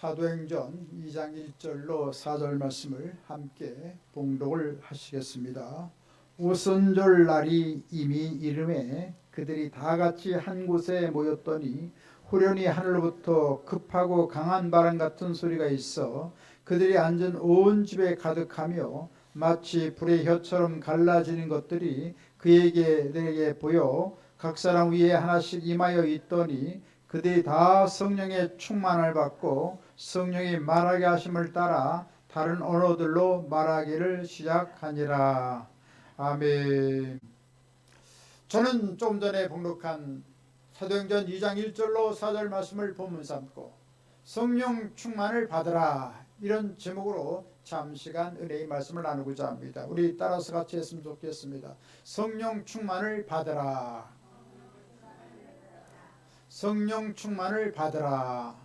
사도행전 2장 1절로 4절 말씀을 함께 봉독을 하시겠습니다. 오순절 날이 이미 이름에 그들이 다 같이 한 곳에 모였더니 후련히 하늘로부터 급하고 강한 바람 같은 소리가 있어 그들이 앉은 온 집에 가득하며 마치 불의 혀처럼 갈라지는 것들이 그에게 보여 각 사람 위에 하나씩 임하여 있더니 그들이 다 성령의 충만을 받고 성령이 말하게 하심을 따라 다른 언어들로 말하기를 시작하니라. 아멘. 저는 좀 전에 봉독한 사도행전 2장 1절로 4절 말씀을 본문 삼고 성령 충만을 받으라, 이런 제목으로 잠시간 은혜의 말씀을 나누고자 합니다. 우리 따라서 같이 했으면 좋겠습니다. 성령 충만을 받으라. 성령 충만을 받으라.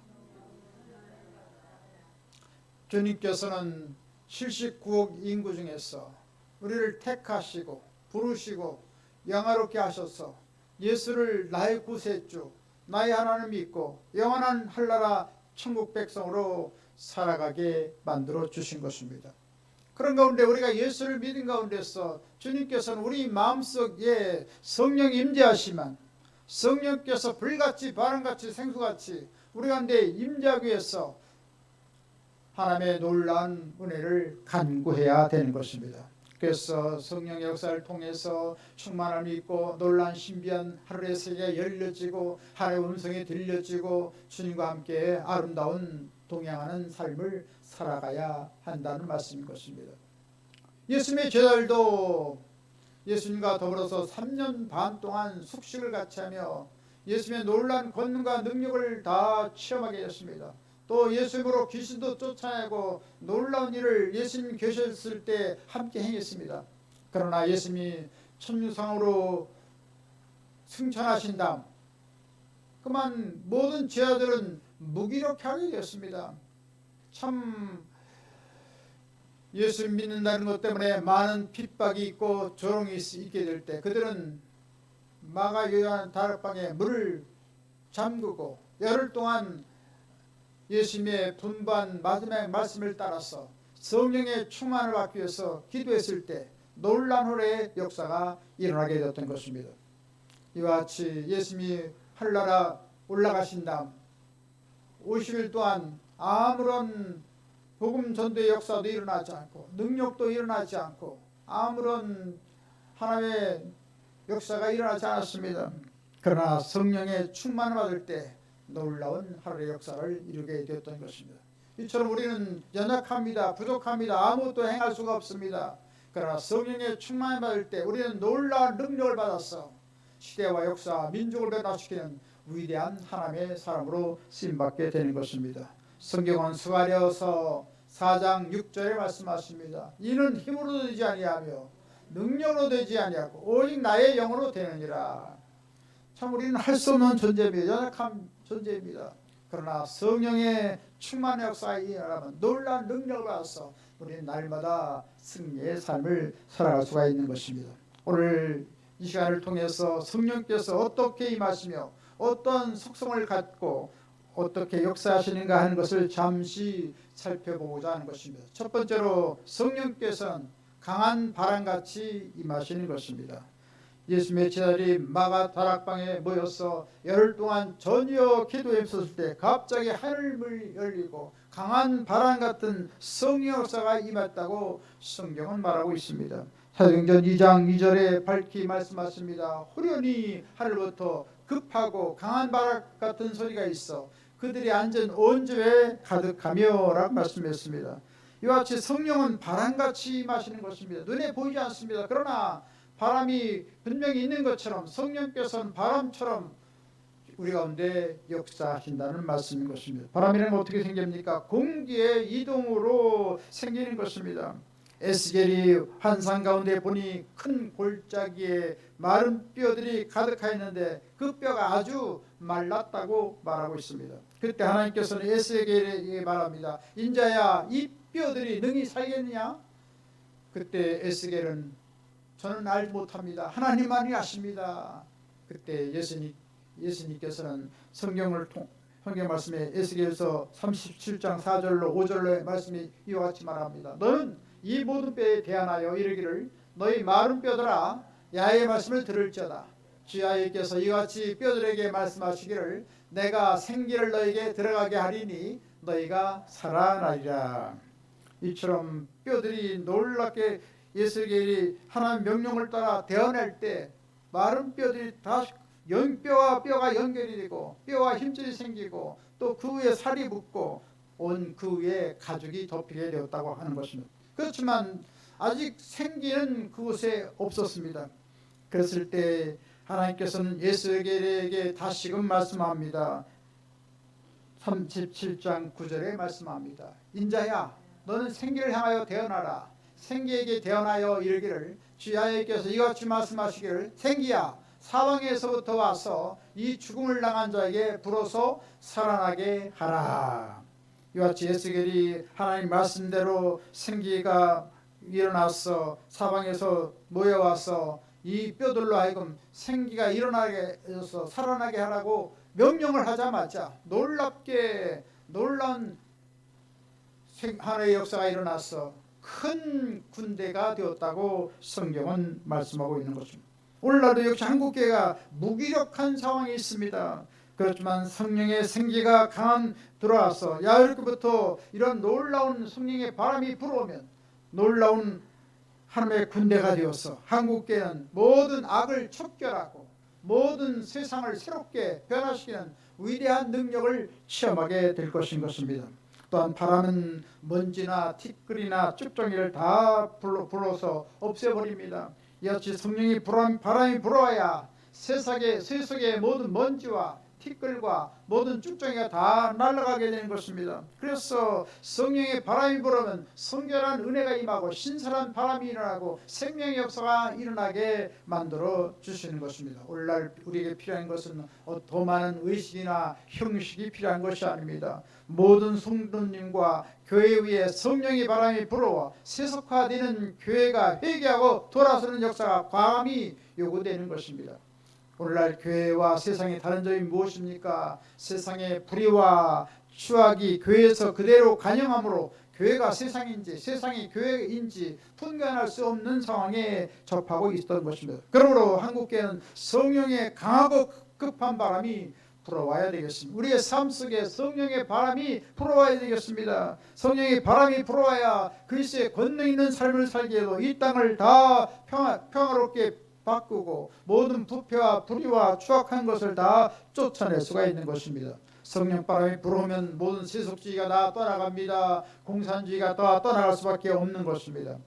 주님께서는 79억 인구 중에서 우리를 택하시고 부르시고 영화롭게 하셔서 예수를 나의 구세주, 나의 하나님 믿고 영원한 한나라 천국 백성으로 살아가게 만들어 주신 것입니다. 그런 가운데 우리가 예수를 믿은 가운데서 주님께서는 우리 마음속에 성령 임재하시면 성령께서 불같이 바람같이 생수같이 우리 가운데 임재하기 위해서 하나님의 놀라운 은혜를 간구해야 되는 것입니다. 그래서 성령의 역사를 통해서 충만함이 있고 놀라운 신비한 하늘의 세계가 열려지고 하나님의 음성이 들려지고 주님과 함께 아름다운 동행하는 삶을 살아가야 한다는 말씀인 것입니다. 예수님의 제자들도 예수님과 더불어서 3년 반 동안 숙식을 같이 하며 예수님의 놀라운 권능과 능력을 다 체험하게 됐습니다. 또 예수님으로 귀신도 쫓아내고 놀라운 일을 예수님 계셨을 때 함께 행했습니다. 그러나 예수님이 천유상으로 승천하신 다음 그만 모든 제자들은 무기력하게 되었습니다. 참 예수 믿는다는 것 때문에 많은 핍박이 있고 조롱이 있게 될 때 그들은 마가 요한 다락방에 물을 잠그고 열흘 동안 예수님의 분반 마지막 말씀을 따라서 성령의 충만을 받기 위해서 기도했을 때 놀라운 은혜의 역사가 일어나게 되었던 것입니다. 이와 같이 예수님이 하늘나라 올라가신 다음 50일 동안 아무런 복음 전도의 역사도 일어나지 않고 능력도 일어나지 않고 아무런 하나님의 역사가 일어나지 않았습니다. 그러나 성령의 충만을 받을 때 놀라운 하늘의 역사를 이루게 되었던 것입니다. 이처럼 우리는 연약합니다. 부족합니다. 아무것도 행할 수가 없습니다. 그러나 성령의 충만을 받을 때 우리는 놀라운 능력을 받아서 시대와 역사, 민족을 변화시키는 위대한 하나님의 사람으로 쓰임받게 되는 것입니다. 성경은 스가랴서 4장 6절에 말씀하십니다. 이는 힘으로 되지 아니하며 능력으로 되지 아니하고 오직 나의 영으로 되느니라. 참 우리는 할 수 없는 존재입니다. 연약한 존재입니다. 그러나 성령의 충만의 역사에 일어나면 놀라운 능력을 받아서 우리는 날마다 승리의 삶을 살아갈 수가 있는 것입니다. 오늘 이 시간을 통해서 성령께서 어떻게 임하시며 어떤 속성을 갖고 어떻게 역사하시는가 하는 것을 잠시 살펴보고자 하는 것입니다. 첫 번째로 성령께서는 강한 바람같이 임하시는 것입니다. 예수님의 제자들이 마가 다락방에 모여서 열흘 동안 전혀 기도에 있었을 때 갑자기 하늘문이 열리고 강한 바람 같은 성령 역사가 임했다고 성경은 말하고 있습니다. 사도행전 2장 2절에 밝히 말씀하십니다. 후련히 하늘부터 급하고 강한 바람 같은 소리가 있어 그들이 앉은 온 집에 가득하며 라고 말씀했습니다. 이와 같이 성령은 바람같이 임하시는 것입니다. 눈에 보이지 않습니다. 그러나 바람이 분명히 있는 것처럼 성령께서는 바람처럼 우리 가운데 역사하신다는 말씀인 것입니다. 바람이라는 건 어떻게 생깁니까? 공기의 이동으로 생기는 것입니다. 에스겔이 환상 가운데 보니 큰 골짜기에 마른 뼈들이 가득하 있는데 그 뼈가 아주 말랐다고 말하고 있습니다. 그때 하나님께서는 에스겔에게 말합니다. 인자야, 이 뼈들이 능히 살겠느냐? 그때 에스겔은 저는 알지 못합니다. 하나님만이 아십니다. 그때 예수님께서는 성경 말씀에 에스겔서 37장 4절로 5절로의 말씀이 이와 같이 말합니다. 너는 이 모든 뼈에 대하여 이르기를 너희 마른 뼈들아 야훼의 말씀을 들을지어다. 주 야훼께서 이같이 뼈들에게 말씀하시기를 내가 생기를 너에게 들어가게 하리니 너희가 살아나리라. 이처럼 뼈들이 놀랍게 에스겔이 하나님 명령을 따라 대어낼 때 마른 뼈들이 다 뼈와 뼈가 연결이 되고 뼈와 힘줄이 생기고 또 그 위에 살이 붙고 온 그 위에 가죽이 덮이게 되었다고 하는 것입니다. 그렇지만 아직 생기는 그곳에 없었습니다. 그랬을 때 하나님께서는 에스겔에게 다시금 말씀합니다. 37장 9절에 말씀합니다. 인자야 너는 생기를 향하여 대언하라. 생기에게 대언하여 이르기를 주 야훼께서 이같이 말씀하시기를 생기야 사방에서부터 와서 이 죽음을 당한 자에게 불어서 살아나게 하라. 이같이 에스겔이 하나님 말씀대로 생기가 일어나서 사방에서 모여와서 이 뼈들로 하여금 생기가 일어나게 해서 살아나게 하라고 명령을 하자마자 놀라운 하나의 역사가 일어나서 큰 군대가 되었다고 성경은 말씀하고 있는 것입니다. 오늘날도 역시 한국교회가 무기력한 상황이 있습니다. 그렇지만 성령의 생기가 들어와서 야훼로부터 이런 놀라운 성령의 바람이 불어오면 놀라운 하나님의 군대가 되어서 한국교회는 모든 악을 척결하고 모든 세상을 새롭게 변화시키는 위대한 능력을 체험하게 될 것입니다. 또한 바람은 먼지나 티끌이나 쭉정이를 다 불어서 없애버립니다. 이같이 성령이 바람이 불어와야 세상의 모든 먼지와 티끌과 모든 쭉정이가 다 날아가게 되는 것입니다. 그래서 성령의 바람이 불어오면 성결한 은혜가 임하고 신선한 바람이 일어나고 생명의 역사가 일어나게 만들어 주시는 것입니다. 오늘날 우리에게 필요한 것은 더 많은 의식이나 형식이 필요한 것이 아닙니다. 모든 성도님과 교회 위에 성령의 바람이 불어와 세속화되는 교회가 회개하고 돌아서는 역사가 과감히 요구되는 것입니다. 오늘날 교회와 세상의 다른 점이 무엇입니까? 세상의 불의와 추악이 교회에서 그대로 간영함으로 교회가 세상인지 세상이 교회인지 분간할 수 없는 상황에 접하고 있었던 것입니다. 그러므로 한국교회는 성령의 강하고 급한 바람이 불어와야 되겠습니다. 우리의 삶 속에 성령의 바람이 불어와야 되겠습니다. 성령의 바람이 불어와야 그리스도의 권능 있는 삶을 살게 해도 이 땅을 다 평화롭게 바꾸고 모든 부패와 불의와 추악한 것을 다 쫓아낼 수가 있는 것입니다. 성령 바람이 불어오면 모든 세속주의가 다 떠나갑니다. 공산주의가 다 떠나갈 수밖에 없는 것입니다.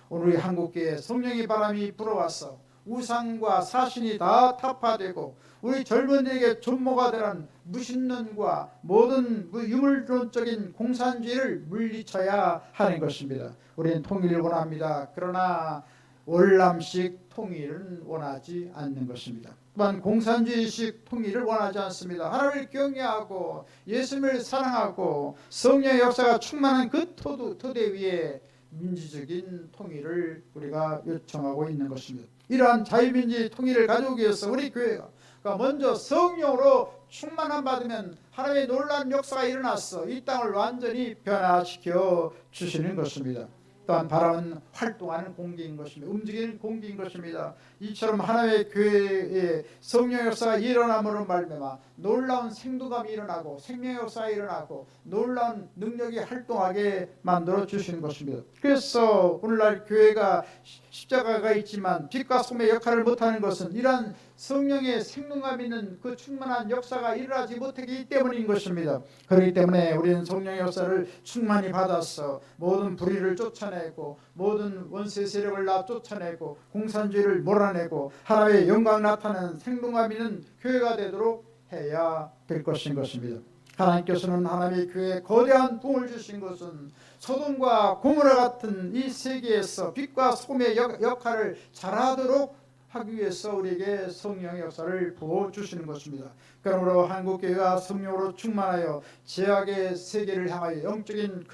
오늘 우리 한국교회에 성령의 바람이 불어와서 우상과 사신이 다 타파되고 우리 젊은이에게 존모가 되는 무신론과 모든 유물론적인 공산주의를 물리쳐야 하는 것입니다. 우리는 통일을 원합니다. 그러나 월남식 통일은 원하지 않는 것입니다. 또한 공산주의식 통일을 원하지 않습니다. 하나님을 경외하고 예수님을 사랑하고 성령의 역사가 충만한 그 토대 위에 민주적인 통일을 우리가 요청하고 있는 것입니다. 이러한 자유민주주의 통일을 가져오기 위해서 우리 교회가 먼저 성령으로 충만함 받으면 하나님의 놀라운 역사가 일어나서 이 땅을 완전히 변화시켜 주시는 것입니다. 또한 바람은 활동하는 공기인 것입니다. 움직이는 공기인 것입니다. 이처럼 하나님의 교회에 성령의 역사가 일어남으로 말미암아 놀라운 생동감이 일어나고 생명의 역사가 일어나고 놀라운 능력이 활동하게 만들어 주시는 것입니다. 그래서 오늘날 교회가 십자가가 있지만 빛과 소금의 역할을 못하는 것은 이러한 성령의 생동감 있는 그 충만한 역사가 일어나지 못하기 때문인 것입니다. 그렇기 때문에 우리는 성령의 역사를 충만히 받아서 모든 불의를 쫓아내고 모든 원수의 세력을 다 쫓아내고 공산주의를 몰아내고 하나님의 영광 나타나는 생동감 있는 교회가 되도록 해야 될 것인 것입니다. 하나님께서는 하나님의 교회에 거대한 도움을 주신 것은 소돔과 고모라 같은 이 세계에서 빛과 소금의 역할을 잘하도록 하기 위해서 우리에게 성령의 역사를 부어주시는 것입니다. 그러므로 한국교회가 성령으로 충만하여 제약의 세계를 향하여 영적인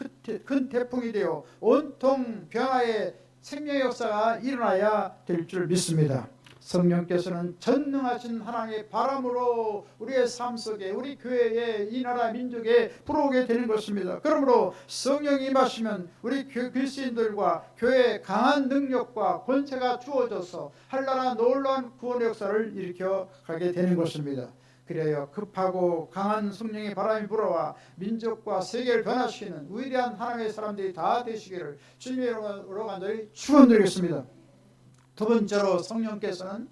큰 태풍이 되어 온통 변화의 생명의 역사가 일어나야 될 줄 믿습니다. 성령께서는 전능하신 하나님의 바람으로 우리의 삶 속에 우리 교회에 이 나라 민족에 불어오게 되는 것입니다. 그러므로 성령이 임하시면 우리 그리스도인들과 교회에 강한 능력과 권세가 주어져서 한나라 놀라운 구원의 역사를 일으켜 가게 되는 것입니다. 그래요. 급하고 강한 성령의 바람이 불어와 민족과 세계를 변화시키는 위대한 하나님의 사람들이 다 되시기를 주님의 이름으로 간절히 축원드리겠습니다. 두 번째로 성령께서는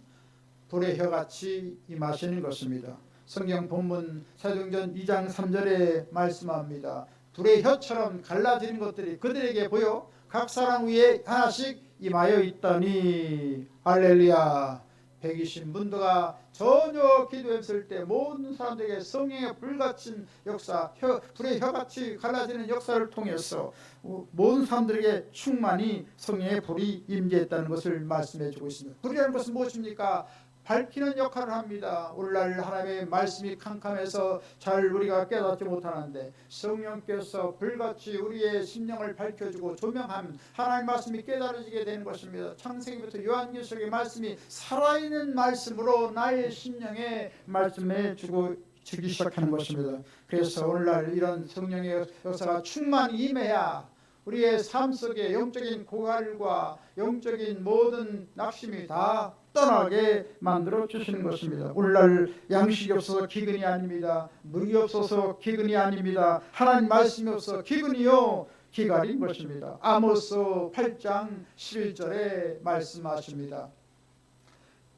불의 혀같이 임하시는 것입니다. 성경 본문 사도행전 2장 3절에 말씀합니다. 불의 혀처럼 갈라지는 것들이 그들에게 보여 각 사람 위에 하나씩 임하여 있더니 할렐루야. 120문도가 전혀 기도했을 때 모든 사람들에게 성령의 불같은 역사, 불의 혀같이 갈라지는 역사를 통해서 모든 사람들에게 충만히 성령의 불이 임재했다는 것을 말씀해 주고 있습니다. 불이라는 것은 무엇입니까? 밝히는 역할을 합니다. 오늘날 하나님의 말씀이 캄캄해서 잘 우리가 깨닫지 못하는데 성령께서 불같이 우리의 심령을 밝혀주고 조명하면 하나님의 말씀이 깨달아지게 되는 것입니다. 창세기부터 요한계시록의 말씀이 살아있는 말씀으로 나의 심령에 말씀해 주기 시작하는 것입니다. 그래서 오늘날 이런 성령의 역사가 충만히 임해야 우리의 삶 속에 영적인 고갈과 영적인 모든 낙심이 다 떠나게 만들어 주시는 것입니다. 오늘날 양식이 없어서 기근이 아닙니다. 물이 없어서 기근이 아닙니다. 하나님 말씀이 없어서 기근이요 기갈인 것입니다. 아모스 8장 11절에 말씀하십니다.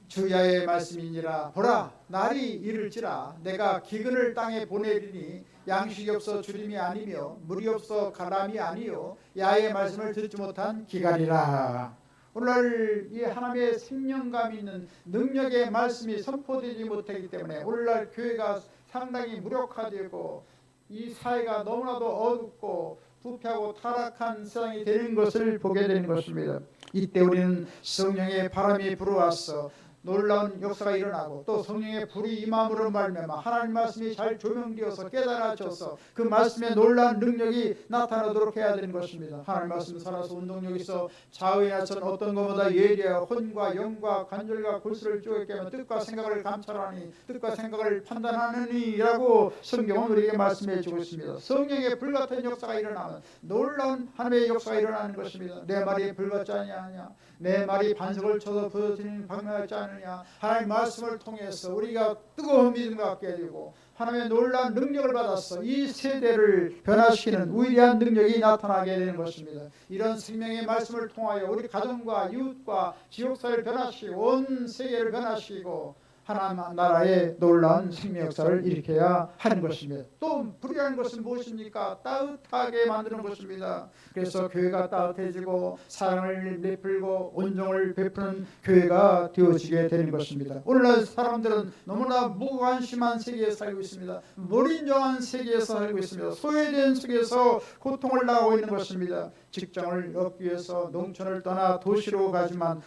주야의 말씀이니라 보라 날이 이를지라 내가 기근을 땅에 보내리니 양식이 없어 주림이 아니며 물이 없어 가람이 아니요 야의 말씀을 듣지 못한 기갈이라. 오늘날 이 하나님의 생명감 있는 능력의 말씀이 선포되지 못하기 때문에 오늘날 교회가 상당히 무력화되고 이 사회가 너무나도 어둡고 부패하고 타락한 세상이 되는 것을 보게 되는 것입니다. 이때 우리는 성령의 바람이 불어와서 놀라운 역사가 일어나고 또 성령의 불이 임함으로 말미암아 하나님 말씀이 잘 조명되어서 깨달아져서 그 말씀의 놀라운 능력이 나타나도록 해야 되는 것입니다. 하나님 말씀 살아서 운동력이 있어 좌우에 나선 어떤 것보다 예리하여 혼과 영과 관절과 골수를 쪼갰게 하며 뜻과 생각을 감찰하니 뜻과 생각을 판단하느니 라고 성경은 우리에게 말씀해 주고 있습니다. 성령의 불같은 역사가 일어나면 놀라운 하나님의 역사가 일어나는 것입니다. 내 말이 불같지 아니하냐 내 말이 반석을 쳐서 부서지는 방랑하지 않느냐. 하나님의 말씀을 통해서 우리가 뜨거운 믿음을 갖게 되고 하나님의 놀라운 능력을 받아서 이 세대를 변화시키는 위대한 능력이 나타나게 되는 것입니다. 이런 생명의 말씀을 통하여 우리 가정과 이웃과 지역사회를 변화시키고 온 세계를 변화시키고 하나님 나라의 놀라운 생명 역사를 일으켜야 하는 것입니다. 또 불이라는 것은 무엇입니까? 따뜻하게 만드는 것입니다. 그래서 교회가 따뜻해지고 사랑을 베풀고 온정을 베푸는 교회가 되어지게 되는 것입니다. 오늘날 사람들은 너무나 무관심한 세계에 살고 있습니다. 무인정한 세계에서 살고 있습니다. 소외된 속에서 고통을 당하고 있는 것입니다. 직장을 얻기 위해서 농촌을 떠나 도시로 가지만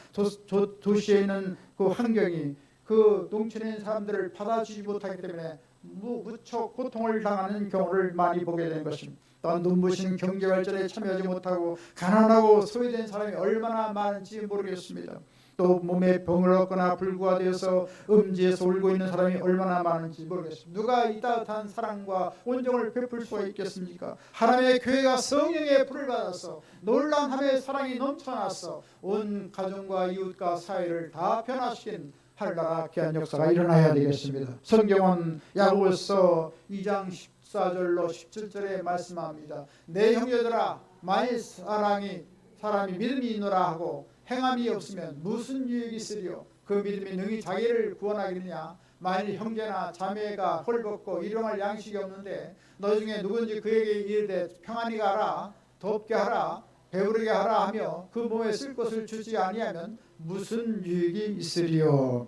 도시에 있는 그 환경이 그 농촌에 있는 사람들을 받아주지 못하기 때문에 무척 고통을 당하는 경우를 많이 보게 된 것입니다. 또한 눈부신 경제발전에 참여하지 못하고 가난하고 소외된 사람이 얼마나 많은지 모르겠습니다. 또 몸에 병을 얻거나 불구화되어서 음지에서 울고 있는 사람이 얼마나 많은지 모르겠습니다. 누가 이 따뜻한 사랑과 온정을 베풀 수가 있겠습니까? 하나님의 교회가 성령의 불을 받아서 놀라운 하나님의 사랑이 넘쳐나서 온 가정과 이웃과 사회를 다 변화시킨 하늘나라 귀한 역사가 일어나야 되겠습니다. 성경은 야고보서 2장 14절로 17절에 말씀합니다. 내 형제들아 만일 사람이 믿음이 있노라 하고 행함이 없으면 무슨 유익이 있으리요? 그 믿음이 능히 자기를 구원하겠느냐? 만일 형제나 자매가 헐벗고 일용할 양식이 없는데 너 중에 누군지 그에게 이르되 평안히 가라 덥게 하라 배부르게 하라 하며 그 몸에 쓸 것을 주지 아니하면 무슨 유익이 있으리요?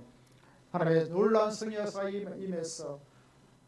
하나님의 놀라운 성령사 임해서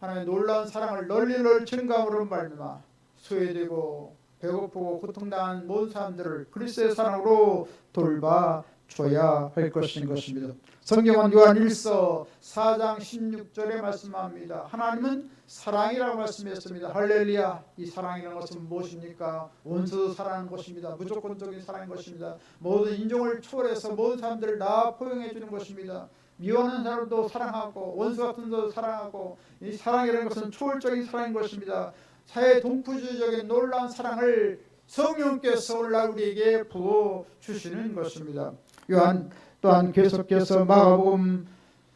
하나님의 놀라운 사랑을 널리 증가함으로 말미암아 소외되고 배고프고 고통당한 모든 사람들을 그리스도의 사랑으로 돌봐 줘야 할 것인 것입니다. 성경은 요한 1서 4장 16절에 말씀합니다. 하나님은 사랑이라고 말씀했습니다. 할렐루야. 이 사랑이라는 것은 무엇입니까? 원수 사랑하는 것입니다. 무조건적인 사랑인 것입니다. 모든 인종을 초월해서 모든 사람들을 다 포용해 주는 것입니다. 미워하는 사람도 사랑하고 원수 같은 사람도 사랑하고, 이 사랑이라는 것은 초월적인 사랑인 것입니다. 사회 동부주의적인 놀라운 사랑을 성령께서 오늘날 우리에게 부어 주시는 것입니다. 요한 또한 계속해서 마가복음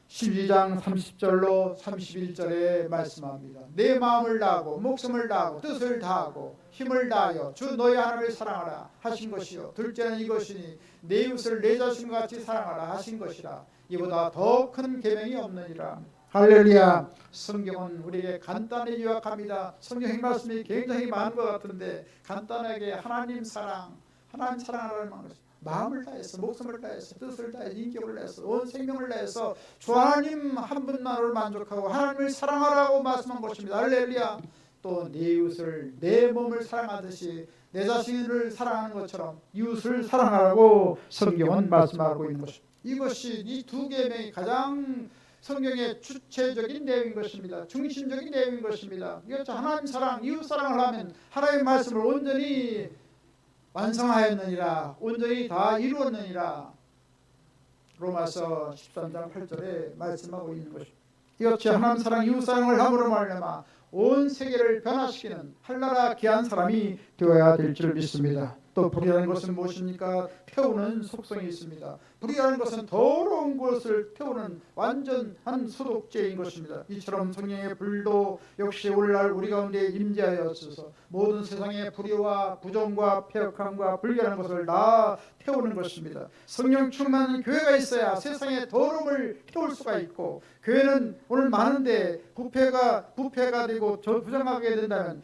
12장 30절로 31절에 말씀합니다. 내 마음을 다하고 목숨을 다하고 뜻을 다하고 힘을 다하여 주 너희 하나님을 사랑하라 하신 것이요, 둘째는 이것이니 내 이웃을 내 자신과 같이 사랑하라 하신 것이라. 이보다 더 큰 계명이 없느니라. 할렐루야. 성경은 우리에게 간단히 요약합니다. 성경 말씀이 굉장히 많은 것 같은데 간단하게 하나님 사랑하라는 것입니다. 마음을 다해서, 목숨을 다해서, 뜻을 다해서, 인격을 다해서, 온 생명을 다해서 주 하나님 한 분만으로 만족하고 하나님을 사랑하라고 말씀한 것입니다. 할렐루야. 또 내 이웃을 내 몸을 사랑하듯이 내 자신을 사랑하는 것처럼 이웃을 사랑하라고 성경은 말씀하고 있는 것입니다. 이것이 이 두 계명이 가장 성경의 주체적인 내용인 것입니다. 중심적인 내용인 것입니다. 이것도 하나님 사랑, 이웃 사랑을 하면 하나님의 말씀을 온전히 완성하였느니라, 온전히 다 이루었느니라. 로마서 13장 8절에 말씀하고 있는 것입니다. 이것이 하나님 사랑, 이웃 사랑을 함으로 말미암아 온 세계를 변화시키는 한나라 귀한 사람이 되어야 될 줄 믿습니다. 또 불이라는 것은 무엇입니까? 태우는 속성이 있습니다. 불이라는 것은 더러운 것을 태우는 완전한 소독제인 것입니다. 이처럼 성령의 불도 역시 오늘날 우리 가운데 임재하여서 모든 세상의 불의와 부정과 폐역함과 불결한 것을 다 태우는 것입니다. 성령 충만한 교회가 있어야 세상의 더러움을 태울 수가 있고, 교회는 오늘 많은데 부패가 되고 부정하게 된다면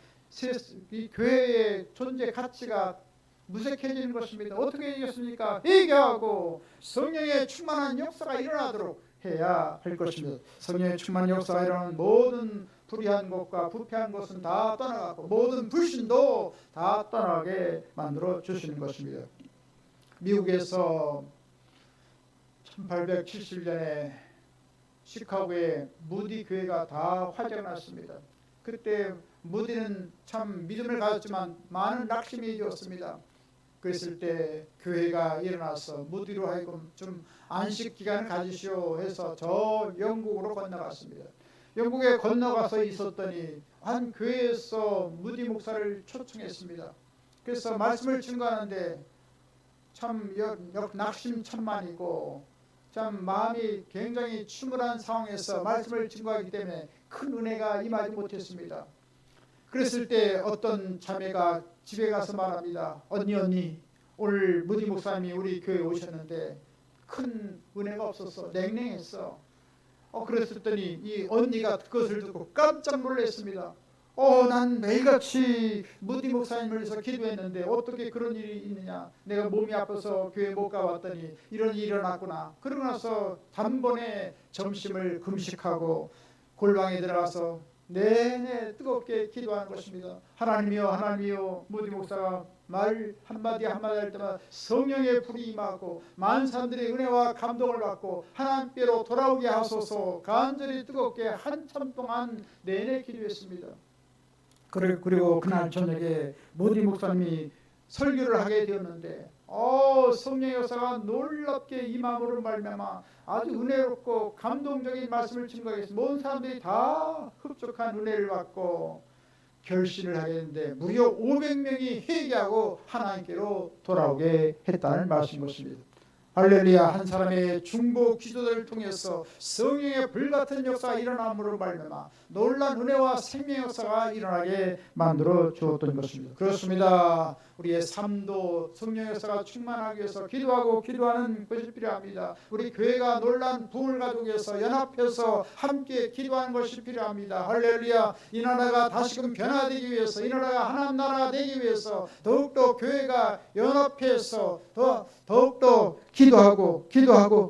이 교회의 존재 가치가 무색해지는 것입니다. 어떻게 되겠습니까? 회개하고 성령의 충만한 역사가 일어나도록 해야 할 것입니다. 성령의 충만한 역사가 일어나는 모든 불의한 것과 부패한 것은 다 떠나가고 모든 불신도 다 떠나게 만들어 주시는 것입니다. 미국에서 1870년에 시카고에 무디 교회가 다 화재가 났습니다. 그때 무디는 참 믿음을 가졌지만 많은 낙심이 되었습니다. 그랬을 때 교회가 일어나서 무디로 하여금 좀 안식 기간을 가지시오 해서 저 영국으로 건너갔습니다. 영국에 건너가서 있었더니 한 교회에서 무디 목사를 초청했습니다. 그래서 말씀을 증거하는데 참 낙심천만이고 참 마음이 굉장히 침울한 상황에서 말씀을 증거하기 때문에 큰 은혜가 임하지 못했습니다. 그랬을 때 어떤 자매가 집에 가서 말합니다. 언니 오늘 무디 목사님이 우리 교회에 오셨는데 큰 은혜가 없어서 냉랭했어. 그랬더니 이 언니가 그것을 듣고 깜짝 놀랐습니다. 난 매일같이 무디 목사님을 위해서 기도했는데 어떻게 그런 일이 있느냐. 내가 몸이 아파서 교회 못 가봤더니 이런 일이 일어났구나. 그러고 나서 단번에 점심을 금식하고 골방에 들어가서 내내 뜨겁게 기도하는 것입니다. 하나님이여 무디 목사가 말 한마디 할 때마다 성령의 불이 임하고 많은 사람들이 은혜와 감동을 받고 하나님께로 돌아오게 하소서 간절히 뜨겁게 한참 동안 내내 기도했습니다. 그리고 그날 저녁에 무디 목사님이 설교를 하게 되었는데 성령의 역사가 놀랍게 임함으로 말미암아 아주 은혜롭고 감동적인 말씀을 증거하겠습니다. 모든 사람들이 다 흡족한 은혜를 받고 결심을 하게 했는데 무려 500명이 회개하고 하나님께로 돌아오게 했다는 말씀인 것입니다. 할렐루야. 한 사람의 중보 기도를 통해서 성령의 불같은 역사가 일어남으로 말미암아 놀라운 은혜와 생명의 역사가 일어나게 만들어 주었던 것입니다. 그렇습니다. 우리의 삶도 성령의 역사가 충만하기 위해서 기도하는 것이 필요합니다. 우리 교회가 놀라운 부흥을 가지기 위해서 연합해서 함께 기도하는 것이 필요합니다. 할렐루야. 이 나라가 다시금 변화되기 위해서, 이 나라가 하나님 나라가 되기 위해서 더욱더 교회가 연합해서 더욱더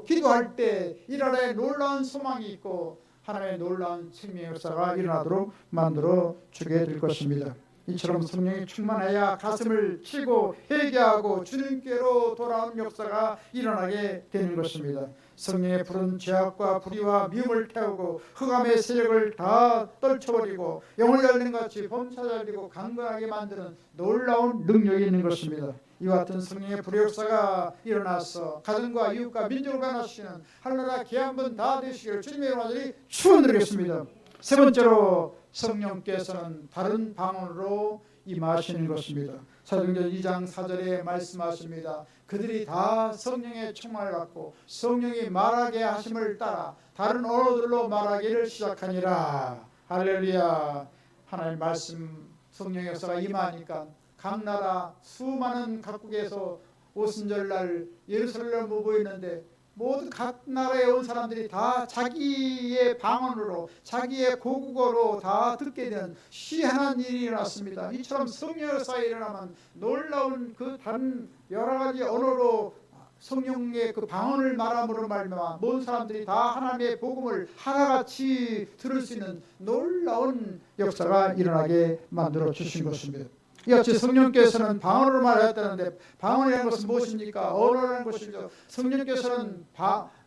기도할 때 이 나라에 놀라운 소망이 있고 하나님의 놀라운 생명의 역사가 일어나도록 만들어 주게 될 것입니다. 이처럼 성령이 충만해야 가슴을 치고 회개하고 주님께로 돌아오는 역사가 일어나게 되는 것입니다. 성령의 불은 죄악과 불의와 미움을 태우고 흑암의 세력을 다 떨쳐버리고 영을 열린 같이 범사살리고 강건하게 만드는 놀라운 능력이 있는 것입니다. 이와 같은 성령의 불의 역사가 일어나서 가정과 이웃과 민족을 변화시키는 하늘나라 기한번 다 되시기를 주님의 이름으로 축원드리겠습니다. 세 번째로 성령께서는 다른 방언으로 임하시는 것입니다. 사도행전 2장 4절에 말씀하십니다. 그들이 다 성령의 충만을 받고 성령이 말하게 하심을 따라 다른 언어들로 말하기를 시작하니라. 할렐루야. 하나님 말씀 성령의 역사가 임하니까 각 나라 수많은 각국에서 오순절날 예루살렘을 모이는데 모든 각 나라에 온 사람들이 다 자기의 방언으로 자기의 고국어로 다 듣게 되는 희한한 일이 일어났습니다. 이처럼 성령의 역사가 일어나면 놀라운 그 다른 여러 가지 언어로 성령의 그 방언을 말함으로 말미암아 모든 사람들이 다 하나님의 복음을 하나같이 들을 수 있는 놀라운 역사가 일어나게 만들어 주신 것입니다. 이같이 성령께서는 방언으로 말하였다는데 방언이라는 것은 무엇입니까? 언어라는 것이죠. 성령께서는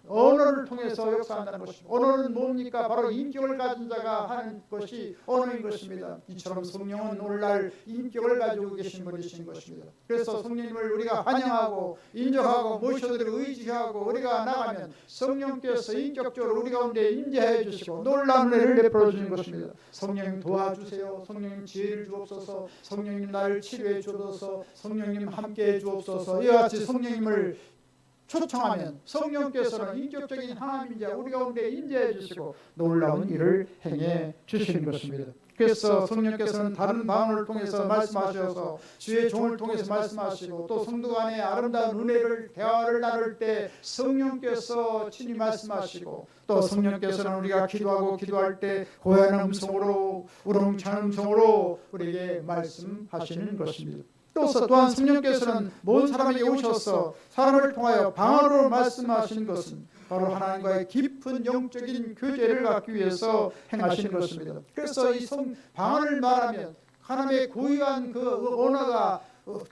언어를 통해서 역사한다는 것입니다. 언어는 뭡니까? 바로 인격을 가진 자가 하는 것이 언어인 것입니다. 이처럼 성령은 오늘날 인격을 가지고 계신 분이신 것입니다. 그래서 성령님을 우리가 환영하고 인정하고 모셔드리고 의지하고 우리가 나가면 성령께서 인격적으로 우리 가운데 임재해 주시고 놀라운 은혜를 베풀어 주는 것입니다. 성령님 도와주세요. 성령님 지혜를 주옵소서. 성령님 나를 치료해 주옵소서. 성령님 함께해 주옵소서. 이와 같이 성령님을 초청하면 성령께서는 인격적인 하나님인 자 우리 가운데 임재해 주시고 놀라운 일을 행해 주시는 것입니다. 그래서 성령께서는 다른 방언을 통해서 말씀하셔서 주의 종을 통해서 말씀하시고 또 성도 간의 아름다운 은혜를 대화를 나눌 때 성령께서 친히 말씀하시고 또 성령께서는 우리가 기도할 때 고요한 음성으로 우렁찬 음성으로 우리에게 말씀하시는 것입니다. 또한 성령께서는 모든 사람에게 오셔서 사람을 통하여 방언으로 말씀하시는 것은 바로 하나님과의 깊은 영적인 교제를 갖기 위해서 행하시는 것입니다. 그래서 이 방언을 말하면 하나님의 고유한 그 언어가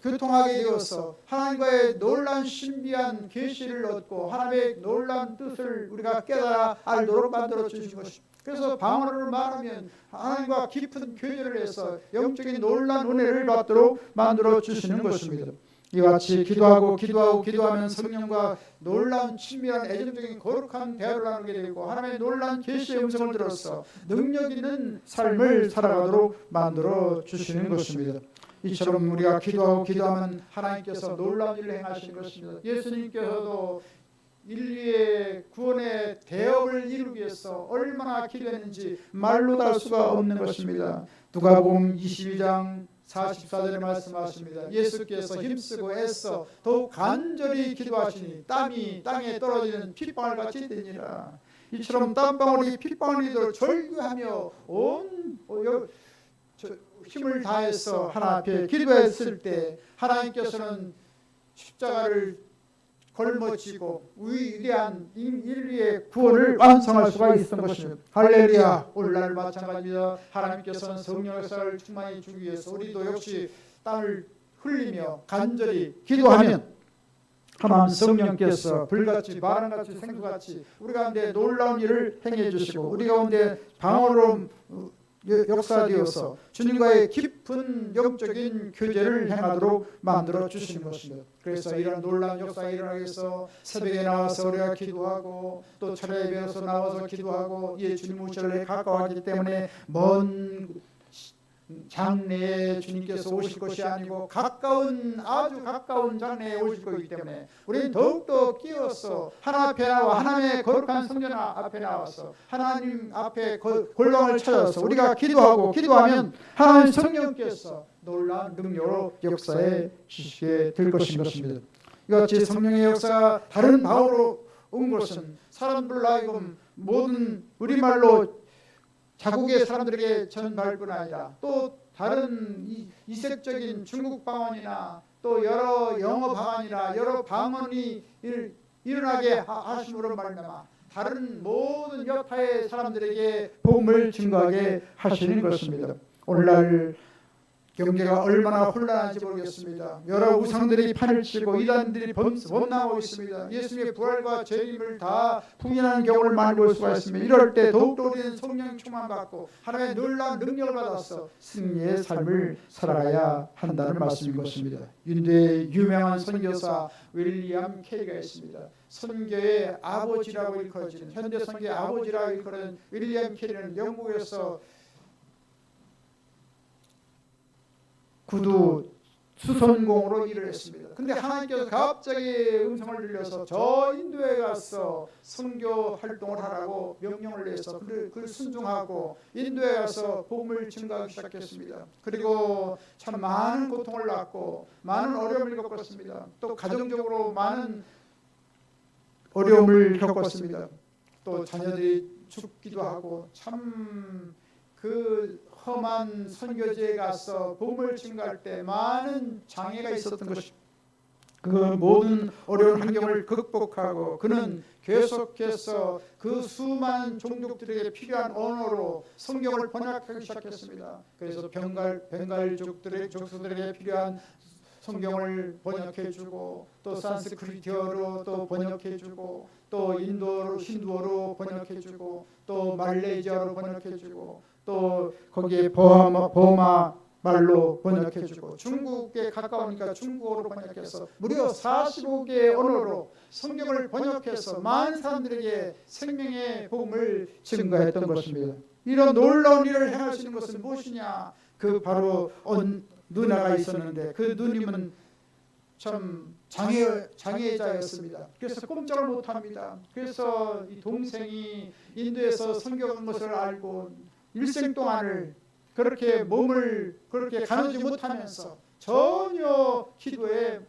교통하게 되어서 하나님과의 놀라운 신비한 계시를 얻고 하나님의 놀라운 뜻을 우리가 깨달아 알도록 만들어 주신 것입니다. 그래서 방언으로 말하면 하나님과 깊은 교제를 해서 영적인 놀라운 은혜를 받도록 만들어 주시는 것입니다. 이와 같이 기도하면 성령과 놀라운 친밀한 애정적인 거룩한 대화를 나누게 되고 하나님의 놀라운 계시의 음성을 들어서 능력 있는 삶을 살아가도록 만들어 주시는 것입니다. 이처럼 우리가 기도하면 하나님께서 놀라운 일을 행하시는 것입니다. 예수님께서도 인류의 구원의 대업을 이루기 위해서 얼마나 기도했는지 말로 다 할 수가 없는 것입니다. 누가복음 22장 44절에 말씀하십니다. 예수께서 힘쓰고 애써 더욱 간절히 기도하시니 땀이 땅에 떨어지는 핏방울같이 되니라. 이처럼 땀방울이 핏방울이 되도록 절규하며 온 힘을 다해서 하나 앞에 기도했을 때 하나님께서는 십자가를 걸머지고 위대한 인류의 구원을 완성할 수가 있었던 것입니다. 할렐루야. 오늘날 마찬가지입니다. 하나님께서는 성령의 역사를 충만히 주기 위해서 우리도 역시 땀을 흘리며 간절히 기도하면 하나님 성령께서 불같이 바람같이 생수같이 우리 가운데 놀라운 일을 행해 주시고 우리 가운데 방언으로 역사되어서 주님과의 깊은 영적인 교제를 행하도록 만들어 주시는 것입니다. 그래서 이런 놀라운 역사가 일어나기 위해서 새벽에 나와서 우리가 기도하고 또 철야에 배워서 나와서 기도하고 이 주님 우절에 가까워하기 때문에 먼 장래에 주님께서 오실 것이 아니고 아주 가까운 장래에 오실 것이기 때문에 우리는 더욱더 끼어서 하나님 앞에 나와 하나님의 거룩한 성전 앞에 나와서 하나님 앞에 골방을 찾아서 우리가 기도하면 하나님 성령께서 놀라운 능력으로 역사해 주시게 될 것입니다. 이같이 성령의 역사가 다른 방으로 온 것은 사람들로 하여금 모든 우리말로 자국의 사람들에게 전할 뿐 아니라 또 다른 이색적인 중국 방언이나 또 여러 영어 방언이나 여러 방언이 일어나게 하심으로 말미암아 다른 모든 여타의 사람들에게 복음을 증거하게 하시는 것입니다. 오늘날 경제가 얼마나 혼란한지 모르겠습니다. 여러 우상들이 판을 치고 이단들이 범람하고 있습니다. 예수님의 부활과 재림을 다 부인하는 경우를 많이 볼 수가 있습니다. 이럴 때 더욱더 우리는 성령 충만받고 하나님의 놀라운 능력을 받아서 승리의 삶을 살아가야 한다는 말씀인 것입니다. 인도의 유명한 선교사 윌리엄 캐리가 있습니다. 선교의 아버지라고 일컬어지는, 현대 선교의 아버지라고 일컬어지는 윌리엄 캐리는 영국에서 구두 수선공으로 일을 했습니다. 근데 하나님께서 갑자기 음성을 들려서 저 인도에 가서 선교 활동을 하라고 명령을 내서 그를 순종하고 인도에 가서 복음을 증가하기 시작했습니다. 그리고 참 많은 고통을 낳고 많은 어려움을 겪었습니다. 또 가정적으로 많은 어려움을 겪었습니다. 또 자녀들이 죽기도 하고 참 그 험한 선교지에 가서 복음을 증거할 때 많은 장애가 있었던 것입니다. 그 모든 어려운 환경을 극복하고 그는 계속해서 그 수많은 종족들에게 필요한 언어로 성경을 번역하기 시작했습니다. 그래서 벵갈 족속들에게 필요한 성경을 번역해주고 또 산스크리트어로 또 번역해주고 또 인도어로 힌두어로 번역해주고 또 말레이시아로 번역해주고 또 거기에 버마 말로 번역해주고 중국에 가까우니까 중국어로 번역해서 무려 45개의 언어로 성경을 번역해서 많은 사람들에게 생명의 복음을 증거했던 것입니다. 이런 놀라운 일을 행할 수 있는 것은 무엇이냐? 그 바로 누나가 있었는데 그 누님은 참 장애자였습니다. 그래서 꼼짝을 못합니다. 그래서 이 동생이 인도에서 선교한 것을 알고 일생 동안을 그렇게 몸을 그렇게 가누지 못하면서 전혀 기도에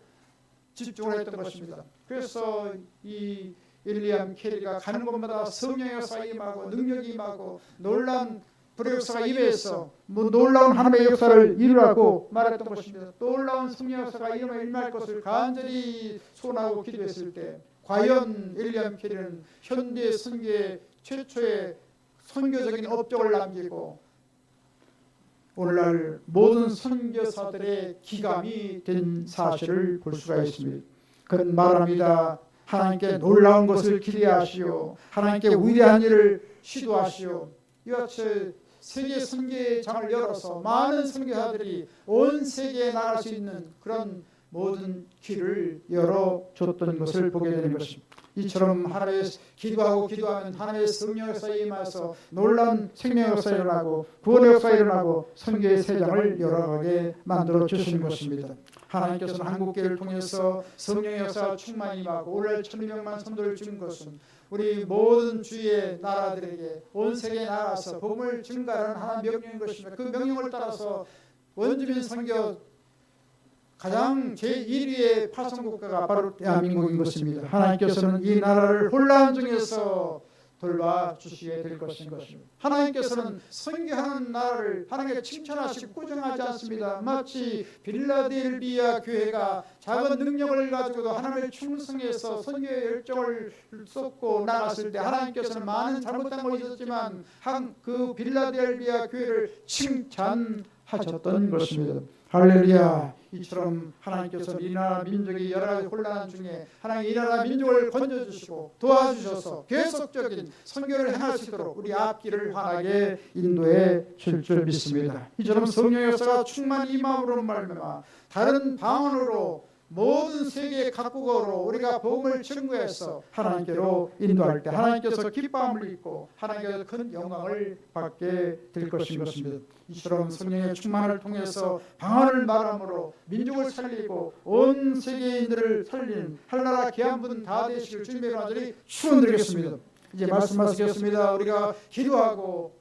집중을 했던 것입니다. 그래서 이 윌리엄 캐리가 가는 곳마다 성령의 역사가 임하고 능력이 임하고 놀라운 불의 역사가 임해서 놀라운 하나님의 역사를 이루라고 말했던 것입니다. 놀라운 성령 역사가 임할 것을 간절히 소원하고 기도했을 때 과연 윌리엄 캐리는 현대 선교의 최초의 선교적인 업적을 남기고 오늘날 모든 선교사들의 기감이 된 사실을 볼 수가 있습니다. 그는 말합니다. 하나님께 놀라운 것을 기대하시오. 하나님께 위대한 일을 시도하시오. 이같이 세계 선교의 장을 열어서 많은 선교사들이 온 세계에 나갈 수 있는 그런 모든 길을 열어줬던 것을 보게 되는 것입니다. 이처럼 하나님의 기도하면 하나님의 성령 역사에 임해서 놀라운 생명 역사가 일어나고 구원의 역사가 일어나고 선교의 세장을 열어가게 만들어 주시는 것입니다. 하나님께서는 한국교회를 통해서 성령의 역사가 충만히 임하고 오늘 1,200만 성도를 준 것은 우리 모든 주의 나라들에게 온 세계에 나가서 복음을 증가하는 하나님의 명령인 것입니다. 그 명령을 따라서 원주민 선교 가장 제1위의 파송국가가 바로 대한민국인 것입니다. 하나님께서는 이 나라를 혼란 중에서 돌봐주시게 될 것인 것입니다. 하나님께서는 선교하는 나라를 하나님께 칭찬하시고 꾸정하지 않습니다. 마치 빌라델비아 교회가 작은 능력을 가지고도 하나님을 충성해서 선교의 열정을 쏟고 나갔을 때 하나님께서는 많은 잘못된 것이 있었지만 그 빌라델비아 교회를 칭찬하셨던 것입니다. 할렐루야. 이처럼 하나님께서 이 나라 민족이 여러 가지 혼란 중에 하나님 이 나라 민족을 건져주시고 도와주셔서 계속적인 선교를 행할 수 있도록 우리 앞길을 환하게 인도해 줄 줄 믿습니다. 이처럼 성령의 역사가 충만히 임함으로 말미암아 다른 방언으로 모든 세계 각국어로 우리가 복음을 증거해서 하나님께로 인도할 때 하나님께서 기뻐함을 입고 하나님께서 큰 영광을 받게 될 것인 것입니다. 이처럼 성령의 충만을 통해서 방언을 말함으로 민족을 살리고 온 세계인들을 살리는 할나라 귀한 분 다 되시길 주님의 간절히 축원드리겠습니다. 이제 말씀하시겠습니다. 우리가 기도함으로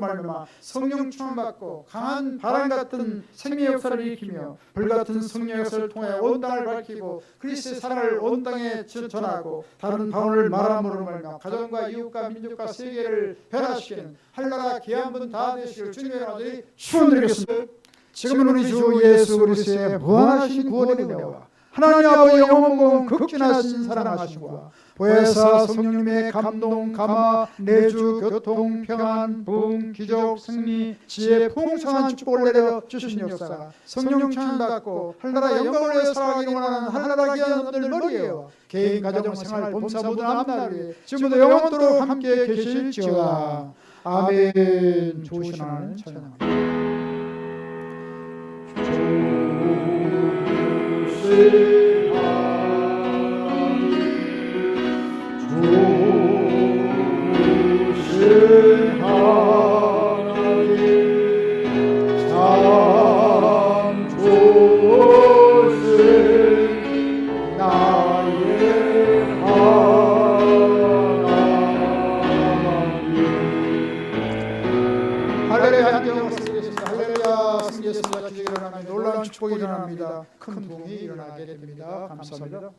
말미암아 성령 충만받고 강한 바람 같은 생명 역사를 일으키며 불같은 성령 역사를 통해 온 땅을 밝히고 그리스도의 사랑을 온 땅에 전하고 다른 방언을 말함으로 말미암아 가정과 이웃과 민족과 세계를 변화시키는 할나라 귀한 분 다 되시길 주님의 간절히 축원드리겠습니다. 지금은 우리 주 예수 그리스도의 무한하신 구원의 은혜와 하나님 아버지 영원공 극진하신 사랑하심과 보혜사 성령님의 감동, 감화, 내주, 교통, 평안, 부흥, 기적, 승리, 지혜, 풍성한 축복을 내려 주신 역사가 성령 충만받고 하늘나라 영광을 위해 살아가기 원하는 하늘나라 귀한 놈들 머리에와 개인, 가정, 생활, 범사 모든 앞날 위해 지금부터 영원토록 함께 계실지어다. 아멘. 좋으신 하나님 찬양합니다. 놀라운 축복이 일어납니다. 큰 부흥이 일어나게 됩니다. 감사합니다.